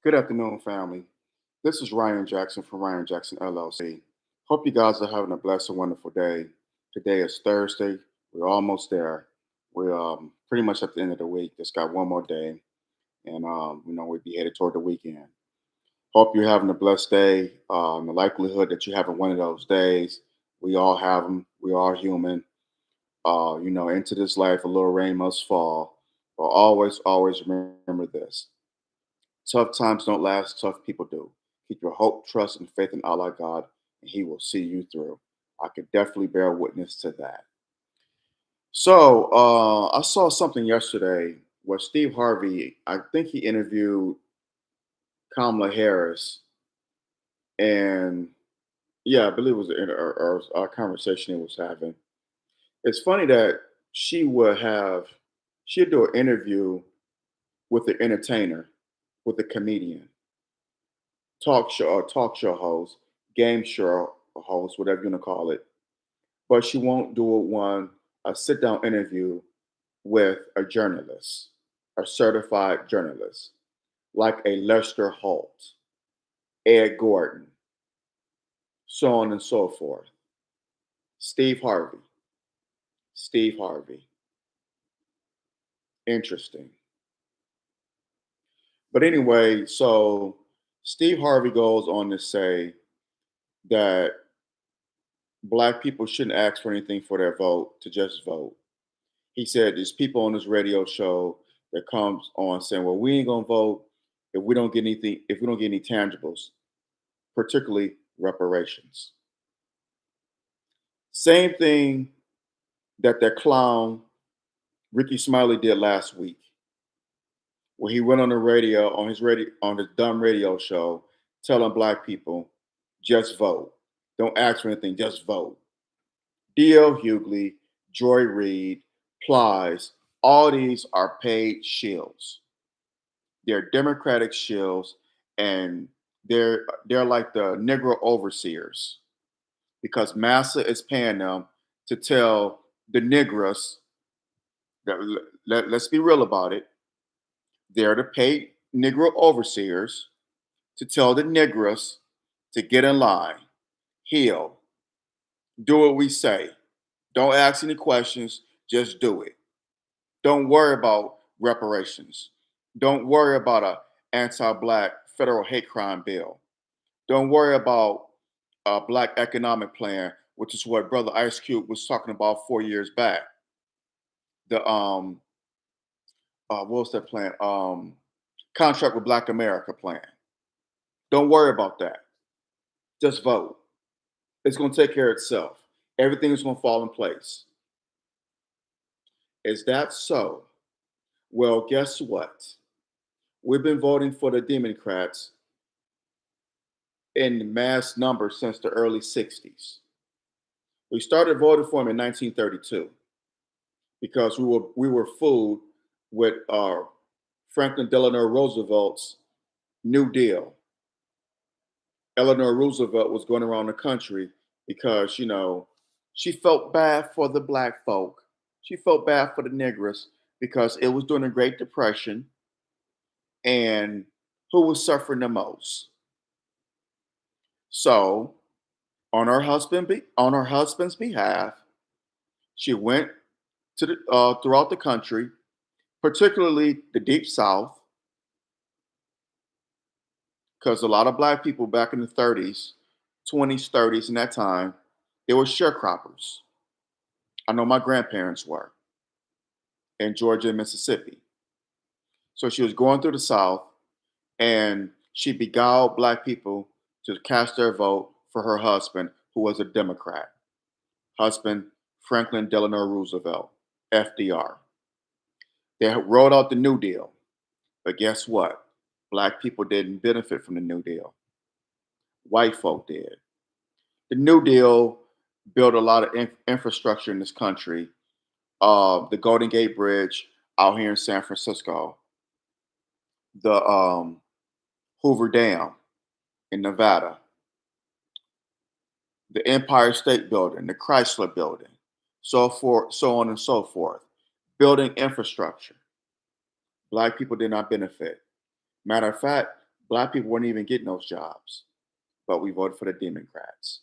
Good afternoon, family. This is Ryan Jackson from Ryan Jackson LLC. Hope you guys are having a blessed and wonderful day. Today is Thursday. We're almost there. We're pretty much at the end of the week. Just got one more day, and we'll be headed toward the weekend. Hope you're having a blessed day. The likelihood that you're having one of those days, we all have them. We are human. Into this life, a little rain must fall. But always remember this. Tough times don't last, tough people do. Keep your hope, trust, and faith in Allah God, and He will see you through. I could definitely bear witness to that. So I saw something yesterday where Steve Harvey, I think he interviewed Kamala Harris, and yeah, I believe it was a conversation he was having. It's funny that she would have, she'd do an interview with an entertainer, with a comedian talk show host, game show host, whatever you want to call it. But she won't do a sit down interview with a journalist, a certified journalist, like a Lester Holt, Ed Gordon, so on and so forth. Steve Harvey. Steve Harvey. Interesting. But anyway, so Steve Harvey goes on to say that black people shouldn't ask for anything for their vote to just vote. He said there's people on this radio show that comes on saying, "Well, we ain't gonna vote if we don't get anything, if we don't get any tangibles, particularly reparations." Same thing that clown Ricky Smiley did last week, when he went on the radio on his dumb radio show, telling black people, "Just vote, don't ask for anything, just vote." D.L. Hughley, Joy Reid, Plies, all these are paid shills. They're Democratic shills, and they're like the Negro overseers because Massa is paying them to tell the Negras that let's be real about it. They're the paid Negro overseers to tell the Negras to get in line, heal, do what we say. Don't ask any questions, just do it. Don't worry about reparations. Don't worry about a anti-black federal hate crime bill. Don't worry about a black economic plan, which is what Brother Ice Cube was talking about 4 years back. The what was that plan? Contract with Black America plan. Don't worry about that. Just vote. It's going to take care of itself. Everything is going to fall in place. Is that so? Well, guess what? We've been voting for the Democrats in mass numbers since the early 60s. We started voting for them in 1932 because we were fooled with Franklin Delano Roosevelt's New Deal. Eleanor Roosevelt was going around the country because, she felt bad for the black folk. She felt bad for the niggers because it was during the Great Depression, and who was suffering the most? So, on her husband's behalf, she went to throughout the country, particularly the Deep South, because a lot of black people back in the 30s, 20s, 30s, in that time, they were sharecroppers. I know my grandparents were in Georgia and Mississippi. So she was going through the South, and she beguiled black people to cast their vote for her husband, who was a Democrat. Husband, Franklin Delano Roosevelt, FDR. They wrote out the New Deal. But guess what? Black people didn't benefit from the New Deal. White folk did. The New Deal built a lot of infrastructure in this country. The Golden Gate Bridge out here in San Francisco, the Hoover Dam in Nevada, the Empire State Building, the Chrysler Building, so forth, so on and so forth. Building infrastructure. Black people did not benefit. Matter of fact, Black people weren't even getting those jobs, but we voted for the Democrats.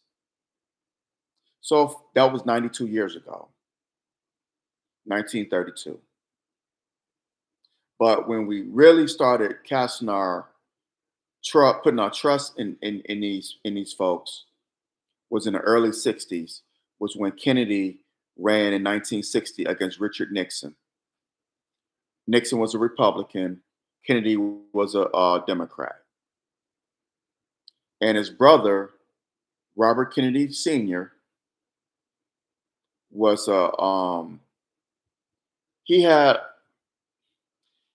So that was 92 years ago, 1932. But when we really started casting our putting our trust in these folks was in the early 60s, was when Kennedy ran in 1960 against Richard Nixon. Nixon was a Republican, Kennedy was a Democrat. And his brother, Robert Kennedy Sr., was a he had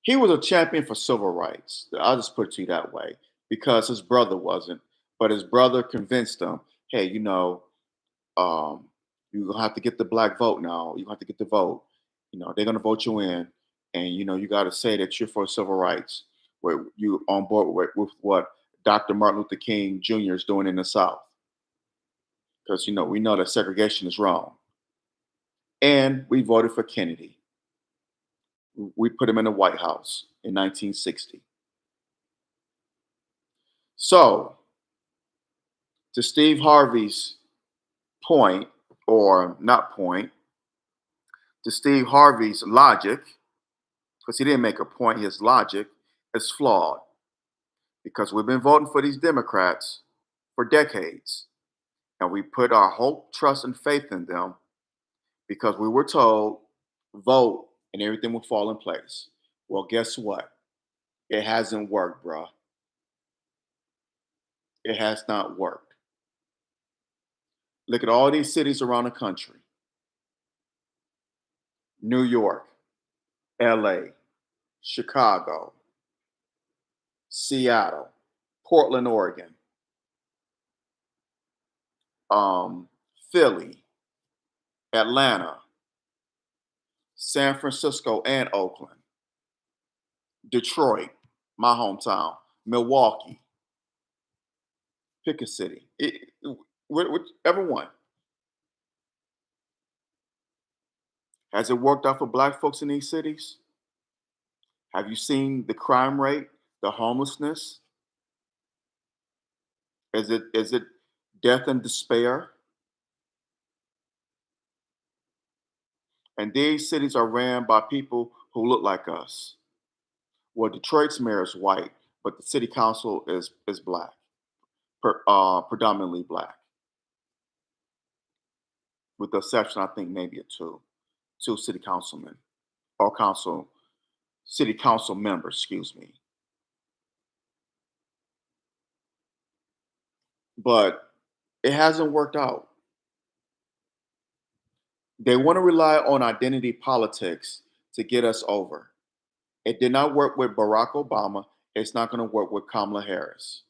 he was a champion for civil rights. I'll just put it to you that way, because his brother wasn't, but his brother convinced him, hey, um, you're gonna have to get the black vote now. You have to get the vote. They're gonna vote you in, and you got to say that you're for civil rights. Where you on board with what Dr. Martin Luther King Jr. is doing in the South, because we know that segregation is wrong, and we voted for Kennedy. We put him in the White House in 1960. So, to Steve Harvey's point, or not point, to Steve Harvey's logic, because he didn't make a point, his logic is flawed, because we've been voting for these Democrats for decades, and we put our hope, trust, and faith in them because we were told vote and everything will fall in place. Well, guess what? It hasn't worked, bruh. It has not worked. Look at all these cities around the country: New York, LA, Chicago, Seattle, Portland, Oregon, Philly, Atlanta, San Francisco, and Oakland, Detroit, my hometown, Milwaukee, pick a city, whichever one. Has it worked out for black folks in these cities? Have you seen the crime rate, the homelessness? Is it death and despair? And these cities are ran by people who look like us. Well, Detroit's mayor is white, but the city council is black, predominantly black, with the exception, I think, maybe of two city councilmen, or city council members, excuse me. But it hasn't worked out. They want to rely on identity politics to get us over. It did not work with Barack Obama. It's not going to work with Kamala Harris.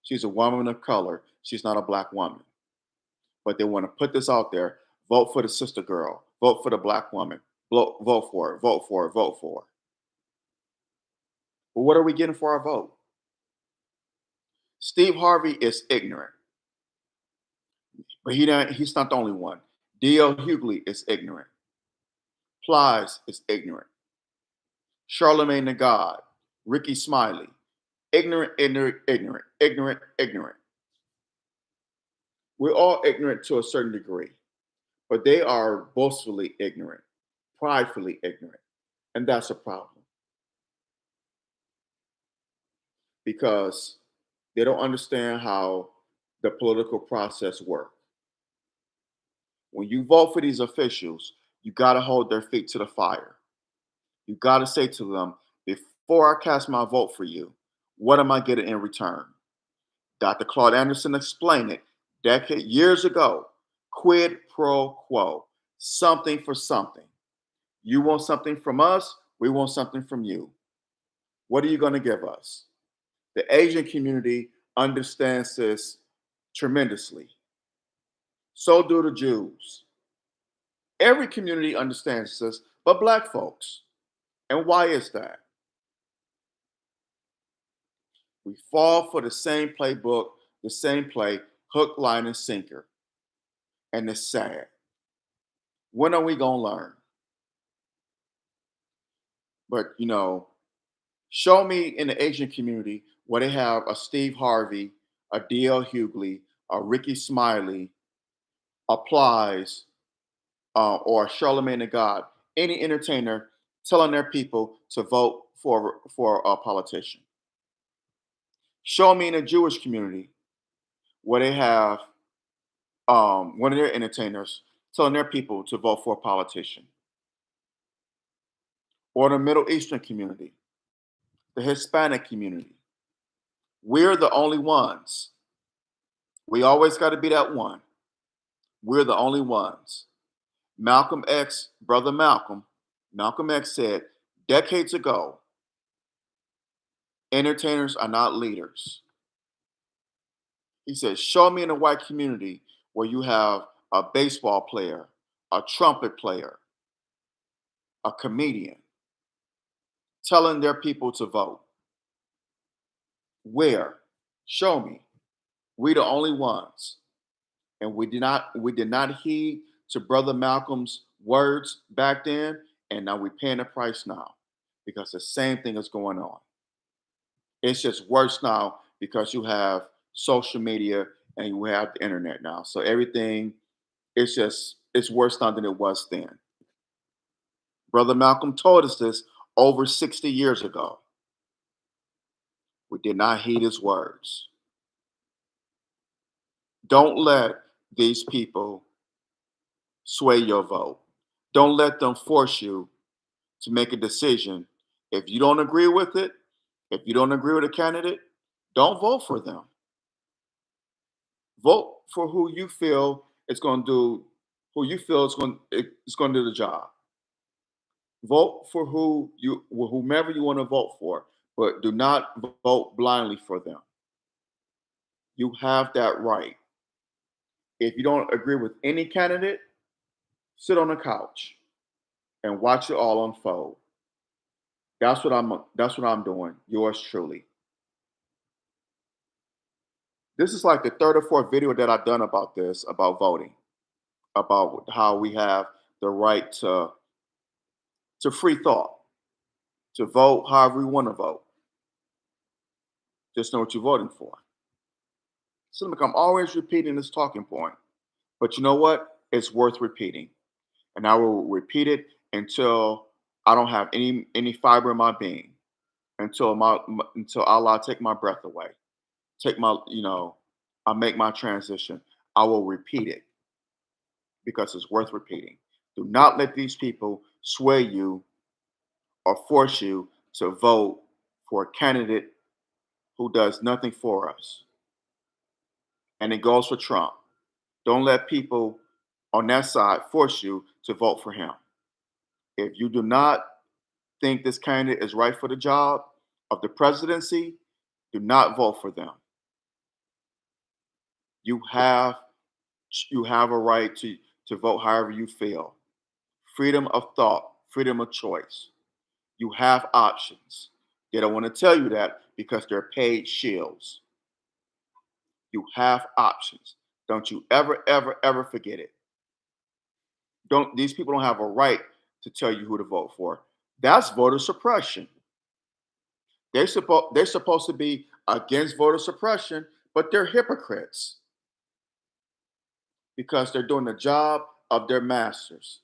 She's a woman of color. She's not a black woman. But they want to put this out there: vote for the sister girl, vote for the black woman, vote for her, vote for her, vote for her. But what are we getting for our vote? Steve Harvey is ignorant, but he's not the only one. D.L. Hughley is ignorant. Plies is ignorant. Charlemagne the God, Ricky Smiley, ignorant, ignorant, ignorant, ignorant, ignorant. We're all ignorant to a certain degree, but they are boastfully ignorant, pridefully ignorant. And that's a problem, because they don't understand how the political process works. When you vote for these officials, you got to hold their feet to the fire. You got to say to them, before I cast my vote for you, what am I getting in return? Dr. Claude Anderson explained it years ago. Quid pro quo, something for something. You want something from us, we want something from you. What are you going to give us? The Asian community understands this tremendously. So do the Jews. Every community understands this, but black folks. And why is that? We fall for the same playbook, the same play, hook, line, and sinker. And it's sad. When are we going to learn? But, Show me in the Asian community where they have a Steve Harvey, a D.L. Hughley, a Ricky Smiley, applies, or Charlemagne the God, any entertainer telling their people to vote for a politician. Show me in the Jewish community where they have one of their entertainers telling their people to vote for a politician, or the Middle Eastern community, the Hispanic community. We're the only ones. We always got to be that one. We're the only ones. Malcolm X, brother Malcolm X said decades ago, entertainers are not leaders. He said, show me in the white community where you have a baseball player, a trumpet player, a comedian telling their people to vote. Where? Show me. We the only ones. And we did not heed to Brother Malcolm's words back then, and now we're paying the price now because the same thing is going on. It's just worse now because you have social media and you have the internet now. So everything it's worse now than it was then. Brother Malcolm told us this over 60 years ago. We did not heed his words. Don't let these people sway your vote. Don't let them force you to make a decision. If you don't agree with it, if you don't agree with a candidate, don't vote for them. Vote for who you feel is going to do, who you feel is going to do the job. Vote for whomever you want to vote for, but do not vote blindly for them. You have that right. If you don't agree with any candidate, sit on the couch and watch it all unfold. That's what I'm doing. Yours truly. This is like the third or fourth video that I've done about this, about voting, about how we have the right to free thought, to vote however we want to vote. Just know what you're voting for. So look, I'm always repeating this talking point, but you know what? It's worth repeating, and I will repeat it until I don't have any fiber in my being, until Allah take my breath away, take my I make my transition. I will repeat it because it's worth repeating. Do not let these people sway you or force you to vote for a candidate who does nothing for us. And it goes for Trump. Don't let people on that side force you to vote for him. If you do not think this candidate is right for the job of the presidency, do not vote for them. You have you have a right to vote however you feel. Freedom of thought, freedom of choice. You have options. They don't want to tell you that because they're paid shills. You have options. Don't you ever, ever, ever forget it. Don't These people don't have a right to tell you who to vote for. That's voter suppression. They're supposed to be against voter suppression, but they're hypocrites because they're doing the job of their masters,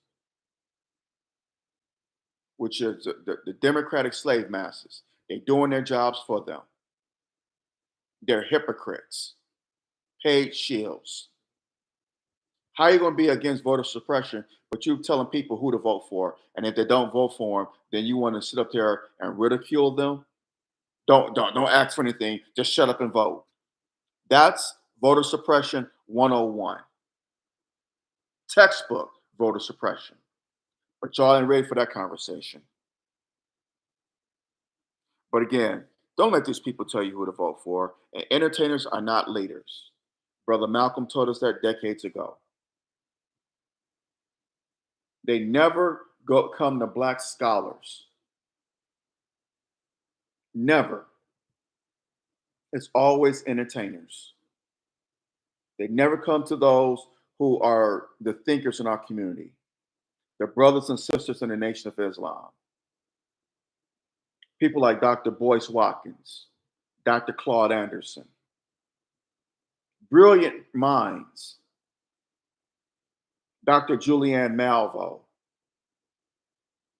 which is the Democratic slave masters. They're doing their jobs for them. They're hypocrites, paid shills. How are you going to be against voter suppression, but you telling people who to vote for, and if they don't vote for them, then you want to sit up there and ridicule them? Don't ask for anything. Just shut up and vote. That's voter suppression 101. Textbook voter suppression. But y'all ain't ready for that conversation. But again, don't let these people tell you who to vote for. And entertainers are not leaders. Brother Malcolm told us that decades ago. They never come to black scholars. Never. It's always entertainers. They never come to those who are the thinkers in our community, the brothers and sisters in the Nation of Islam, People like Dr. Boyce Watkins, Dr. Claude Anderson, brilliant minds, Dr. Julianne Malvo,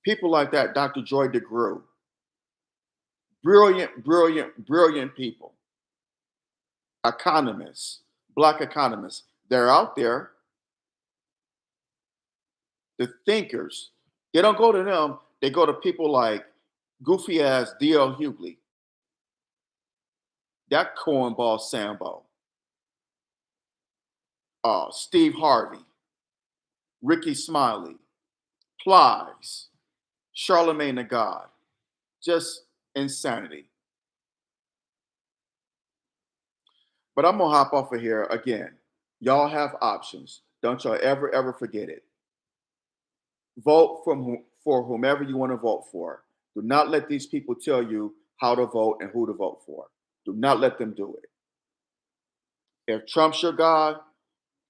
people like that, Dr. Joy DeGruy, brilliant, brilliant, brilliant people, economists, black economists. They're out there, the thinkers. They don't go to them, they go to people like goofy ass D.L. Hughley, that cornball Sambo, Steve Harvey, Ricky Smiley, Plies, Charlemagne the God. Just insanity. But I'm gonna hop off of here again. Y'all have options. Don't y'all ever forget it. Vote for whomever you want to vote for. Do not let these people tell you how to vote and who to vote for. Do not let them do it. If Trump's your guy,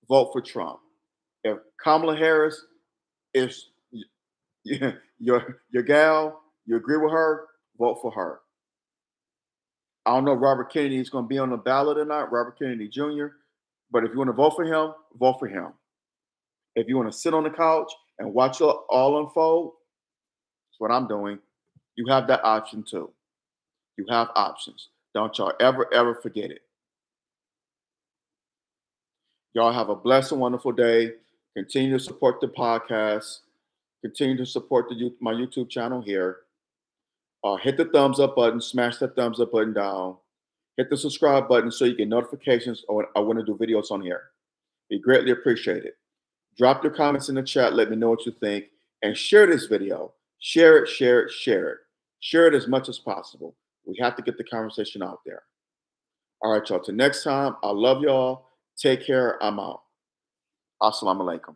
vote for Trump. If Kamala Harris is your gal, you agree with her, vote for her. I don't know if Robert Kennedy is going to be on the ballot or not, Robert Kennedy Jr., but if you want to vote for him, vote for him. If you want to sit on the couch and watch it all unfold, that's what I'm doing. You have that option too. You have options. Don't y'all ever forget it. Y'all have a blessed and wonderful day. Continue to support the podcast. Continue to support my YouTube channel here. Hit the thumbs up button. Smash that thumbs up button down. Hit the subscribe button so you get notifications when I want to do videos on here. Be greatly appreciated. Drop your comments in the chat. Let me know what you think. And share this video. Share it, share it, share it. Share it as much as possible. We have to get the conversation out there. All right, y'all. Till next time, I love y'all. Take care. I'm out. Assalamu alaikum.